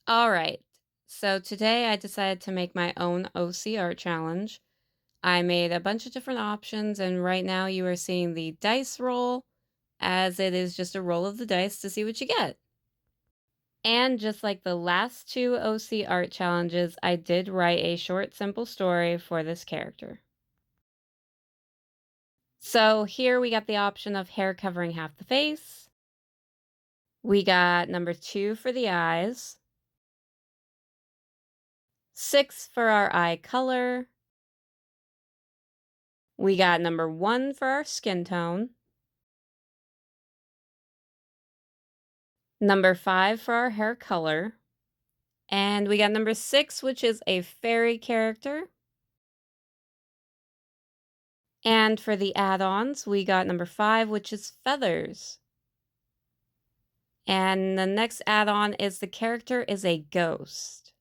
All right. So today I decided to make my own OCR challenge. I made a bunch of different options, and right now you are seeing the dice roll, as it is just a roll of the dice to see what you get. And just like the last two OC art challenges, I did write a short, simple story for this character. So here we got the option of hair covering half the face. We got number 2 for the eyes, 6 for our eye color. We got number 1 for our skin tone, number 5 for our hair color, and we got number 6, which is a fairy character. And for the add-ons, we got number 5, which is feathers. And the next add-on is the character is a ghost.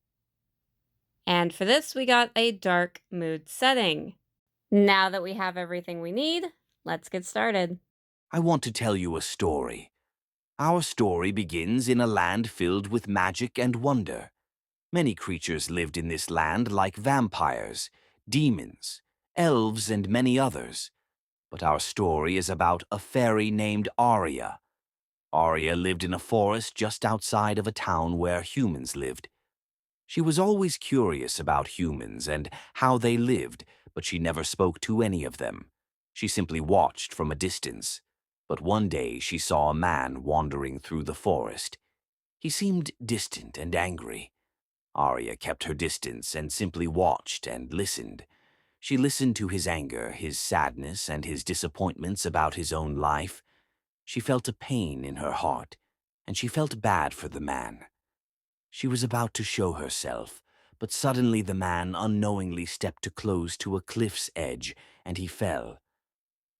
And for this, we got a dark mood setting. Now that we have everything we need, let's get started. I want to tell you a story. Our story begins in a land filled with magic and wonder. Many creatures lived in this land like vampires, demons, elves, and many others. But our story is about a fairy named Aria. Aria lived in a forest just outside of a town where humans lived. She was always curious about humans and how they lived, but she never spoke to any of them. She simply watched from a distance. But one day she saw a man wandering through the forest. He seemed distant and angry. Arya kept her distance and simply watched and listened. She listened to his anger, his sadness, and his disappointments about his own life. She felt a pain in her heart, and she felt bad for the man. She was about to show herself, but suddenly the man unknowingly stepped too close to a cliff's edge, and he fell.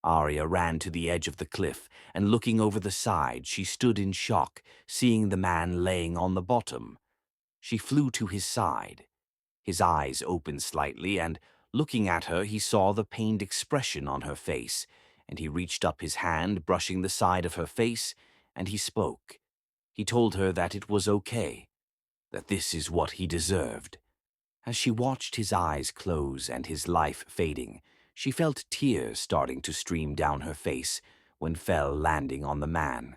Arya ran to the edge of the cliff, and looking over the side, she stood in shock, seeing the man laying on the bottom. She flew to his side. His eyes opened slightly, and, looking at her, he saw the pained expression on her face, and he reached up his hand, brushing the side of her face, and he spoke. He told her that it was okay, that this is what he deserved. As she watched his eyes close and his life fading, she felt tears starting to stream down her face when fell landing on the man.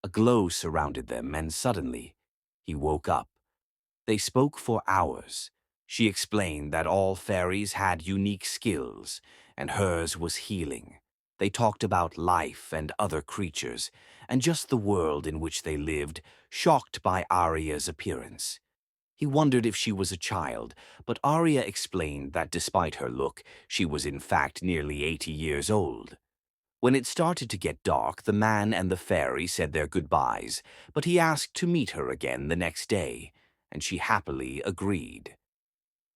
A glow surrounded them, and suddenly he woke up. They spoke for hours. She explained that all fairies had unique skills, and hers was healing. They talked about life and other creatures, and just the world in which they lived, shocked by Arya's appearance. He wondered if she was a child, but Arya explained that despite her look, she was in fact nearly 80 years old. When it started to get dark, the man and the fairy said their goodbyes, but he asked to meet her again the next day, and she happily agreed.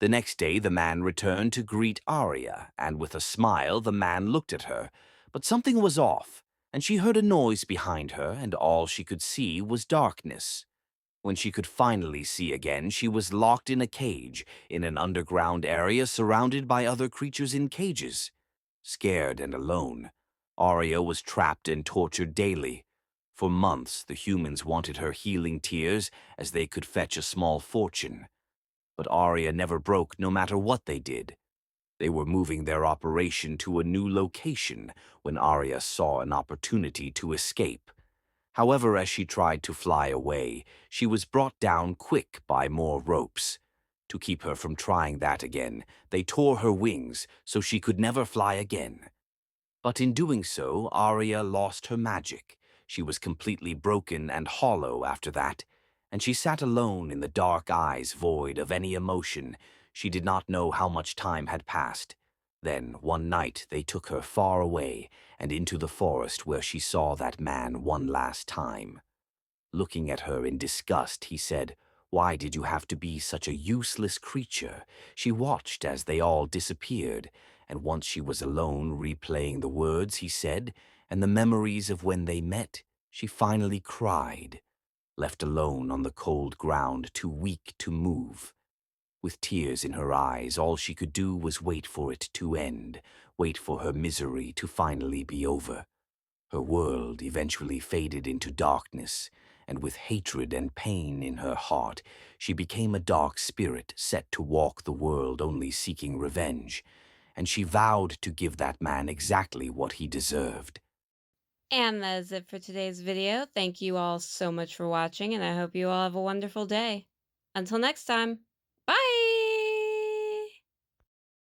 The next day the man returned to greet Arya, and with a smile the man looked at her, but something was off, and she heard a noise behind her, and all she could see was darkness. When she could finally see again, she was locked in a cage in an underground area surrounded by other creatures in cages. Scared and alone, Arya was trapped and tortured daily. For months, the humans wanted her healing tears as they could fetch a small fortune. But Arya never broke no matter what they did. They were moving their operation to a new location when Arya saw an opportunity to escape. However, as she tried to fly away, she was brought down quick by more ropes. To keep her from trying that again, they tore her wings so she could never fly again. But in doing so, Arya lost her magic. She was completely broken and hollow after that, and she sat alone in the dark eyes void of any emotion. She did not know how much time had passed. Then, one night, they took her far away and into the forest where she saw that man one last time. Looking at her in disgust, he said, "Why did you have to be such a useless creature?" She watched as they all disappeared, and once she was alone replaying the words he said and the memories of when they met, she finally cried, left alone on the cold ground, too weak to move. With tears in her eyes, all she could do was wait for it to end, wait for her misery to finally be over. Her world eventually faded into darkness, and with hatred and pain in her heart, she became a dark spirit set to walk the world only seeking revenge, and she vowed to give that man exactly what he deserved. And that is it for today's video. Thank you all so much for watching, and I hope you all have a wonderful day. Until next time.